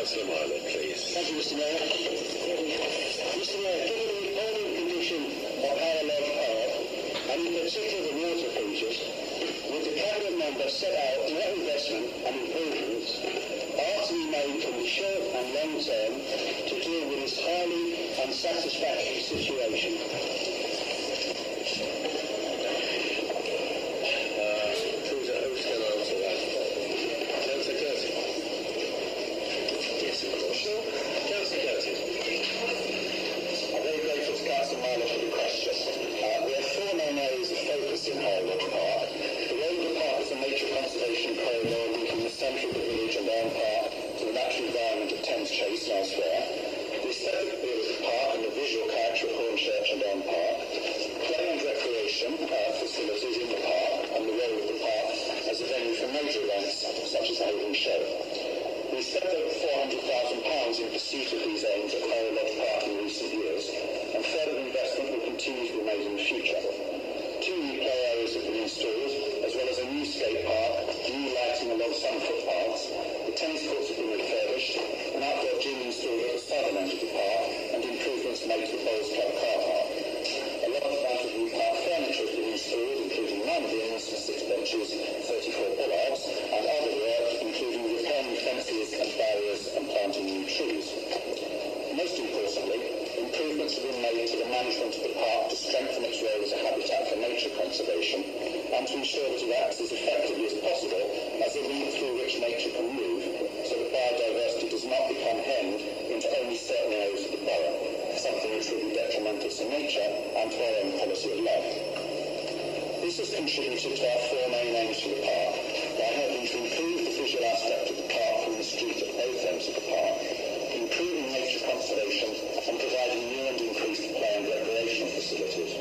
Councillor Marlow, please. Thank you, Mr. Mayor. Mr. Mayor, given the appalling condition of Harrow Park, and in particular the water features, with the Cabinet member set out what investment and improvements are to be made in the short and long term to deal with this highly unsatisfactory situation? Who's going to answer that? Councillor Curtis. Yes, of course. Councillor Curtis. I'm very grateful to Councillor Marlow for the question. There are four main areas of focus in Harrow Park. The role of the park is a nature conservation corridor linking the centre of the village and Elm Park to the natural environment of Thames Chase and elsewhere. The aesthetic appeal of the park and the visual character of Hornchurch and Elm Park. Play and recreation facilities in the park and the role of the park as a venue for major events such as the Harrow Show. We spent over £400,000 in pursuit of these aims at Harrow Park in recent years, and further investment will continue to be made in the future. 2 new play areas have been installed, as well as a new skate park, new lighting along some footpaths, the tennis courts have been refurbished, an outdoor gym installed at the southern end of the park, and improvements made to the Bowls Club car park. A large amount of new park furniture has been installed, including 9 bins, 6 benches, 34 bollards, and other work, including repairing fences and barriers and planting new trees. Most importantly, improvements have been made to the management of the park to strengthen its role as a habitat for nature conservation and to ensure that it acts as effectively as possible as a link through which nature can move so that biodiversity does not become hemmed into only certain areas of the borough, something which will be detrimental to nature and to our own policy of life. This has contributed to our 4 main aims for the park by helping to improve the visual aspect of the park from the street at both ends of the park, improving nature conservation and providing new and increased play and recreational facilities.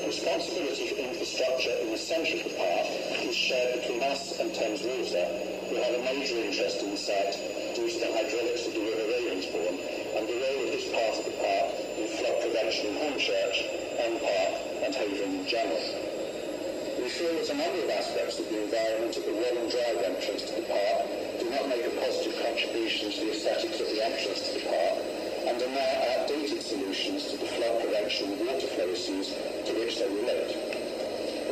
Responsibility for infrastructure in the centre of the park is shared between us and Thames Water, who have a major interest in the site due to the hydraulics of the River Ravensbourne and the role of this part of the park in flood prevention in Hornchurch, Elm Park and Havering in general. We feel that a number of aspects of the environment at the Wallen Drive entrance to the park do not make a positive contribution to the aesthetics of the entrance to the park and are now outdated solutions to the flood prevention and water flow issues to which they relate.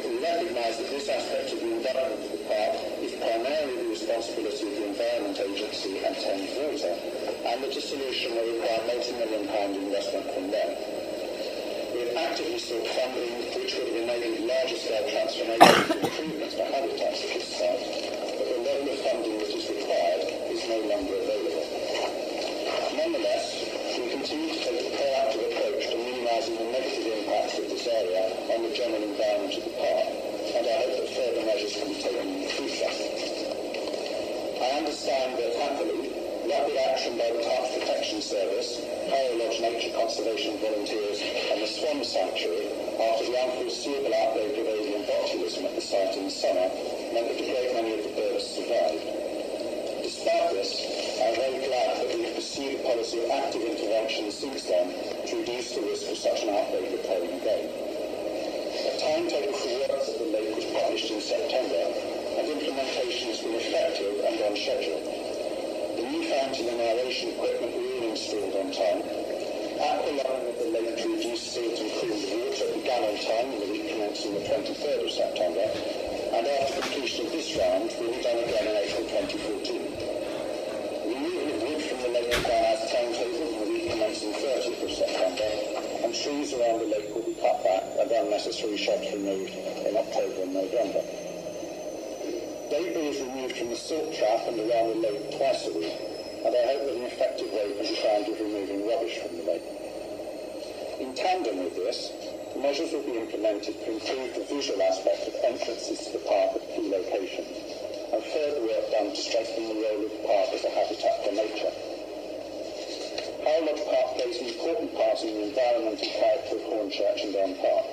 We recognise that this aspect of the environment of the park is primarily the responsibility of the Environment Agency and Thames Water, and that a solution will require multi-million-pound investment from them. We have actively sought funding which would have enabled larger-scale transformations and improvements to habitats at this site, but the level of funding that is required is no longer available. Nonetheless, we continue to take a proactive approach to minimising the negative impacts of this area on the general environment of the park, and I hope that further measures can be taken in the future. I understand that, happily, rapid action by the Parks Protection Service, Harrow Lodge Nature Conservation Volunteers and the Swan Sanctuary, after the unforeseeable outbreak of avian botulism at the site in the summer, meant that a great many of the birds survived. Despite this, I am very glad that we have pursued a policy of active intervention since then to reduce the risk of such an outbreak occurring again. A timetable for works at the lake was published in September, and implementation has been effective and on schedule. The new fountain and aeration equipment were all installed on time. Aqualining of the lake to reduce silt and cool the water began on time in the week commencing the 23rd of September, and after completion of this round will be done again in April 2014. Removal of wood from the lake began as timetabled in the week commencing 30th of September, and trees around the lake will be cut back and unnecessary shrubs removed in October and November. Debris is removed from the silt trap and around the lake twice a week, and I hope that an effective way can be found of removing rubbish from the lake. In tandem with this, measures will be implemented to improve the visual aspect of entrances to the park at key locations, and further work done to strengthen the role of the park as a habitat for nature. Harrow Lodge Park plays an important part in the environmental character of Hornchurch and Elm Park.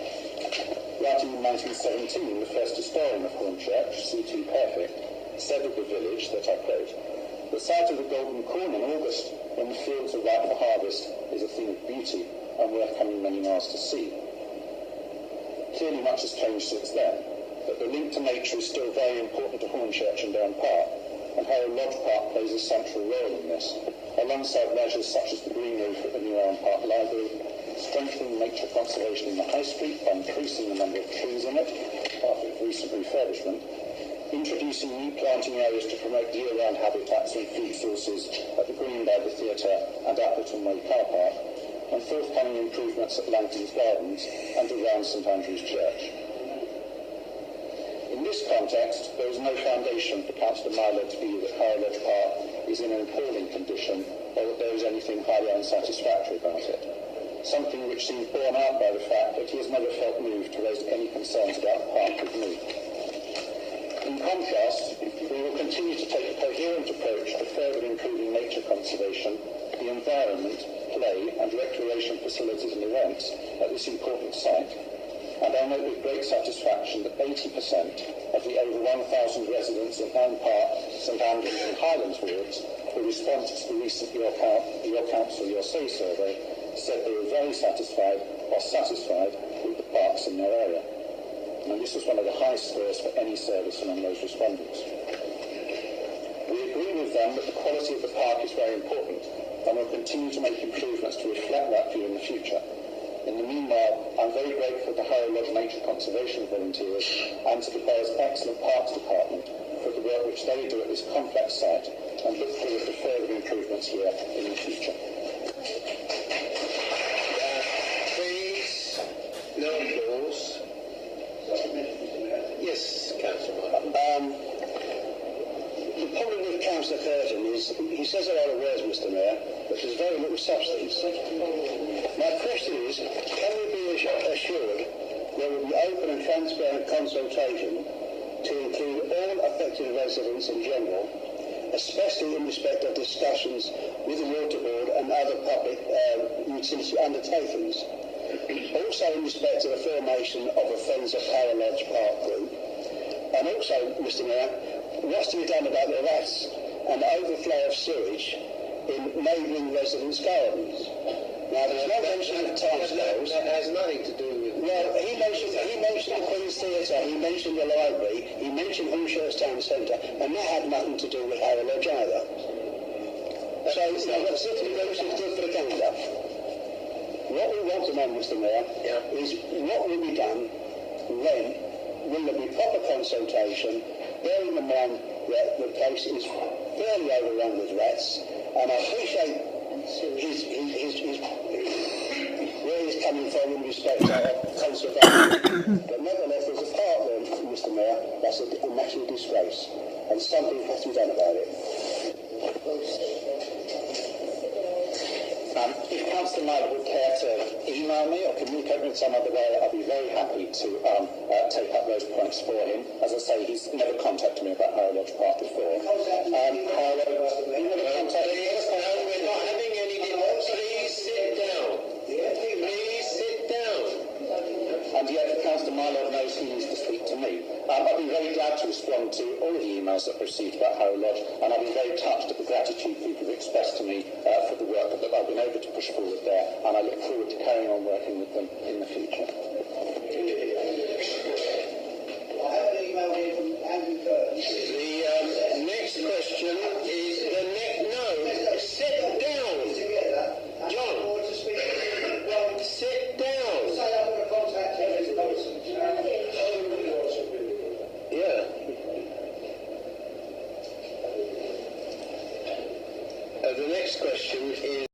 Writing in 1917, the first historian of Hornchurch, C.T. Perfect, said of the village, that I quote, "The sight of the golden corn in August, when the fields are ripe for harvest, is a thing of beauty, and worth coming many miles to see." Clearly much has changed since then, but the link to nature is still very important to Hornchurch and Elm Park, and Harrow Lodge Park plays a central role in this, alongside measures such as the green roof at the New Elm Park Library, strengthening nature conservation in the High Street by increasing the number of trees in it, part of recent refurbishment, introducing new planting areas to promote year-round habitats and food sources at the Green by the Theatre and Appleton Way Car Park, and forthcoming improvements at Langton's Gardens and around St Andrew's Church. In this context, there is no foundation for Councillor Mylode's view that Harrow Lodge Park is in an appalling condition or that there is anything highly unsatisfactory about it, something which seems borne out by the fact that he has never felt moved to raise any concerns about the park with me. In contrast, we will continue to take a coherent approach to further improving nature conservation, the environment, play and recreation facilities and events at this important site. And I note with great satisfaction that 80% of the over 1,000 residents of Elm Park, St Andrews and Highlands wards who responded to the recent Your Council, Your Say survey said they were very satisfied or satisfied with the parks in their area. And this was one of the highest scores for any service among those respondents. We agree with them that the quality of the park is very important and will continue to make improvements to reflect that view in the future. In the meanwhile, I'm very grateful to Harrow Lodge Nature Conservation volunteers and to the Borough's excellent Parks Department for the work which they do at this complex site and look forward to further improvements here in the future. Please, no applause. Yes, Councillor. The problem with Councillor Curtin is he says a lot of words, Mr Mayor, but there's very little substance. My question is, can we be assured there will be open and transparent consultation to include all affected residents in general, especially in respect of discussions with the Water Board and other public utility undertakings? Also in respect to the formation of a Friends of Harrow Lodge Park group, and also, Mr Mayor, what's to be done about the rats and overflow of sewage in neighbouring residents' gardens? Now, there's no mention of timescales. That has nothing to do with... Well, he mentioned the Queen's Theatre, he mentioned the library, he mentioned Hornchurch Town Centre, and that had nothing to do with Harrow Lodge either. So, that's certainly very good for the calendar. What we want to know, Mr Mayor, is what will be done when will there be proper consultation, bearing in mind that the place is fairly overrun with rats, and I appreciate where he's coming from in respect to conservation, but nevertheless there's a part there, Mr Mayor, that's a national disgrace, and something has to be done about it. If Councillor Myler would care to email me or communicate with me in some other way, I'd be very happy to take up those points for him. As I say, he's never contacted me about Harrow Lodge Park before. Harrow, he never contacted me. We're not having any debate. Please sit down. Please sit down. And yet, Councillor Myler knows he needs to speak to me. I've been very glad to respond to all of the emails that I've received about Harrow Lodge, and I've been very touched at the gratitude people have expressed to me for the work that I've been able to push forward there, and I look forward to carrying on working with them in the future. I have an email here from Andrew Curtin. The next question is sit down. John, sit down. Say I'm going to contact Terry Dawson. Yeah. The next question is